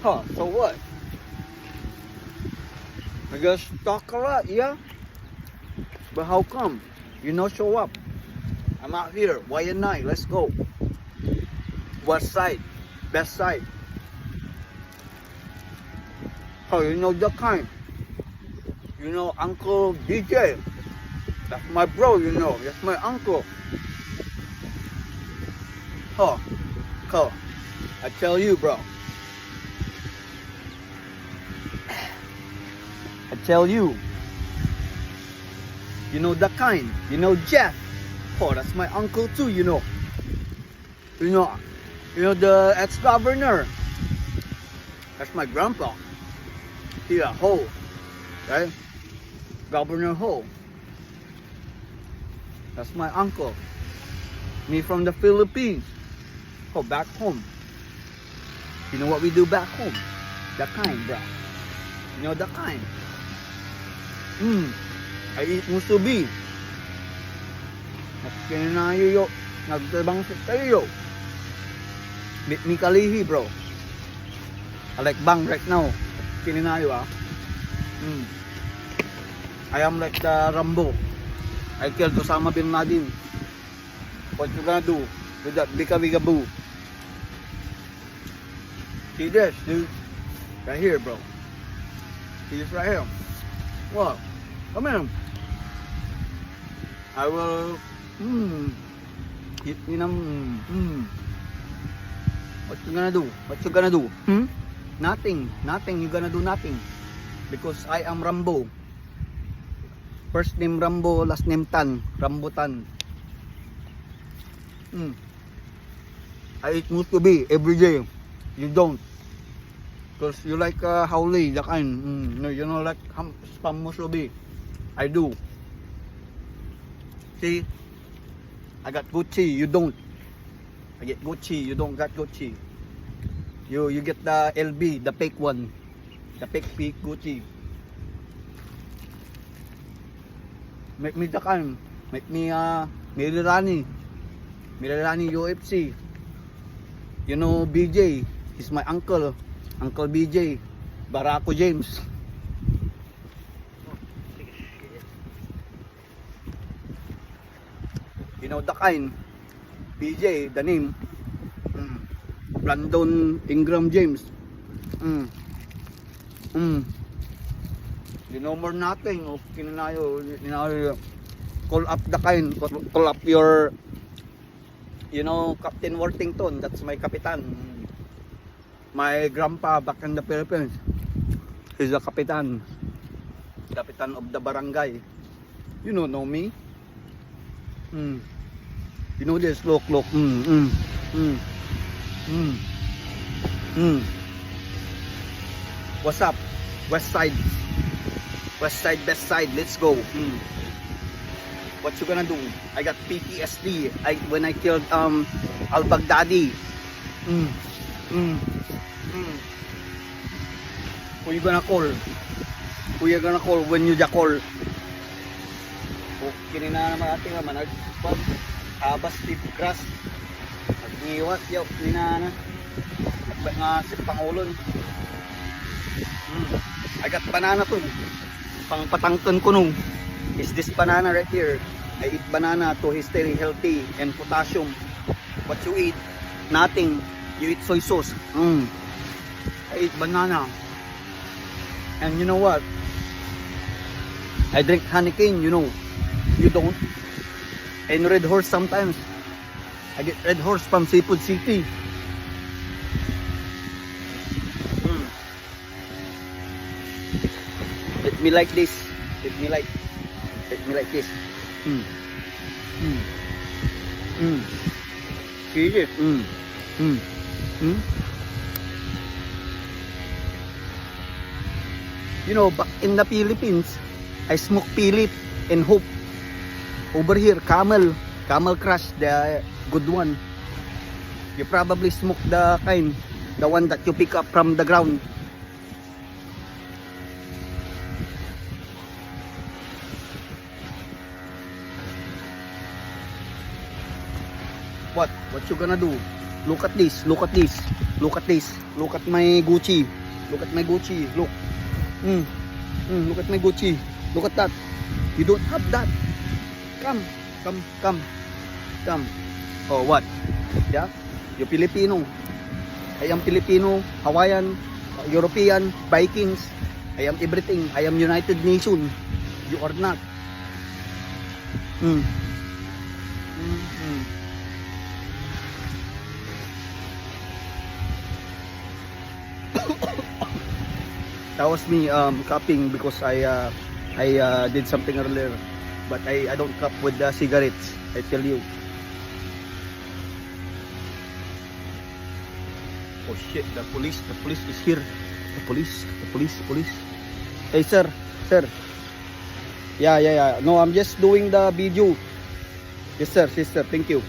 Huh, so what? I just talk a lot, yeah? But how come? You no show up. I'm out here, why and night, let's go. What side? Best side. Oh, you know the kind. You know Uncle DJ. That's my bro, you know. That's my uncle. Huh. Huh. I tell you, bro. I tell you. You know the kind. You know Jeff. Oh, that's my uncle too, you know. You know the ex-governor. That's my grandpa. He a Ho. Right? Governor Ho. That's my uncle. Me from the Philippines. Oh, back home. You know what we do back home? The kind, bro. You know the kind. I eat musubi. Kininayo yo. Nagtabang sa tayo. Meet me kalihi, bro. I like bang right now. Kininayo, ah. I am like the Rambo. I killed Osama bin Laden. What you gonna do with that bika boo? See this, dude? Right here, bro. See this right here? What? Come in. I will. What you gonna do? What you gonna do? Nothing. Nothing. You gonna do nothing. Because I am Rambo. First name Rambo, last name Tan. Rambutan. I eat musubi every day. You don't. Because you like hauli, the kind. No, you know like spam musubi. I do. See? I got Gucci, you don't. I get Gucci, you don't got Gucci. You get the LB, the fake one. The fake Gucci. Make me the kind. Make me Milirani UFC. You know BJ, he's my uncle. Uncle BJ. Barako James. You know the kind. BJ, the name. Brandon Ingram James. You know more nothing. Okay na yun. You know, call up the kind. Call up your, you know, Captain Worthington. That's my kapitan. My grandpa back in the Philippines. He's the kapitan. Kapitan of the barangay. You don't know me. You know this. Look. What's up? West side, best side. Let's go. What you gonna do? I got PTSD. When I killed al-Baghdadi. Who you gonna call? Who you gonna call when you call? Okay na naman ating naman. Habas tip grass. Ngiwas yaw ninana. Nga si Pangulon. I got banana to. Pang patangton ko nung. Is this banana right here? I eat banana to stay healthy and potassium. What you eat? Nothing. You eat soy sauce. I eat banana. And you know what? I drink honey cane, you know. You don't. And Red Horse sometimes. I get Red Horse from Seafood City. Let me like this. Let me like this. See it? You know, back in the Philippines, I smoke Philip and Hope. Over here, Camel Crush, the good one. You probably smoke the kind, the one that you pick up from the ground. What you gonna do? Look at this. Look at this. Look at my Gucci. Look at my Gucci. Look. Look at my Gucci. Look at that. You don't have that. Come. Oh, what? Yeah? You Filipino. I am Filipino, Hawaiian, European, Vikings. I am everything. I am United Nation. You are not. That was me coughing because I did something earlier, but I don't cough with the cigarettes, I tell you. Oh shit, the police is here. The police. Hey sir. Yeah. No, I'm just doing the video. Yes sir, thank you.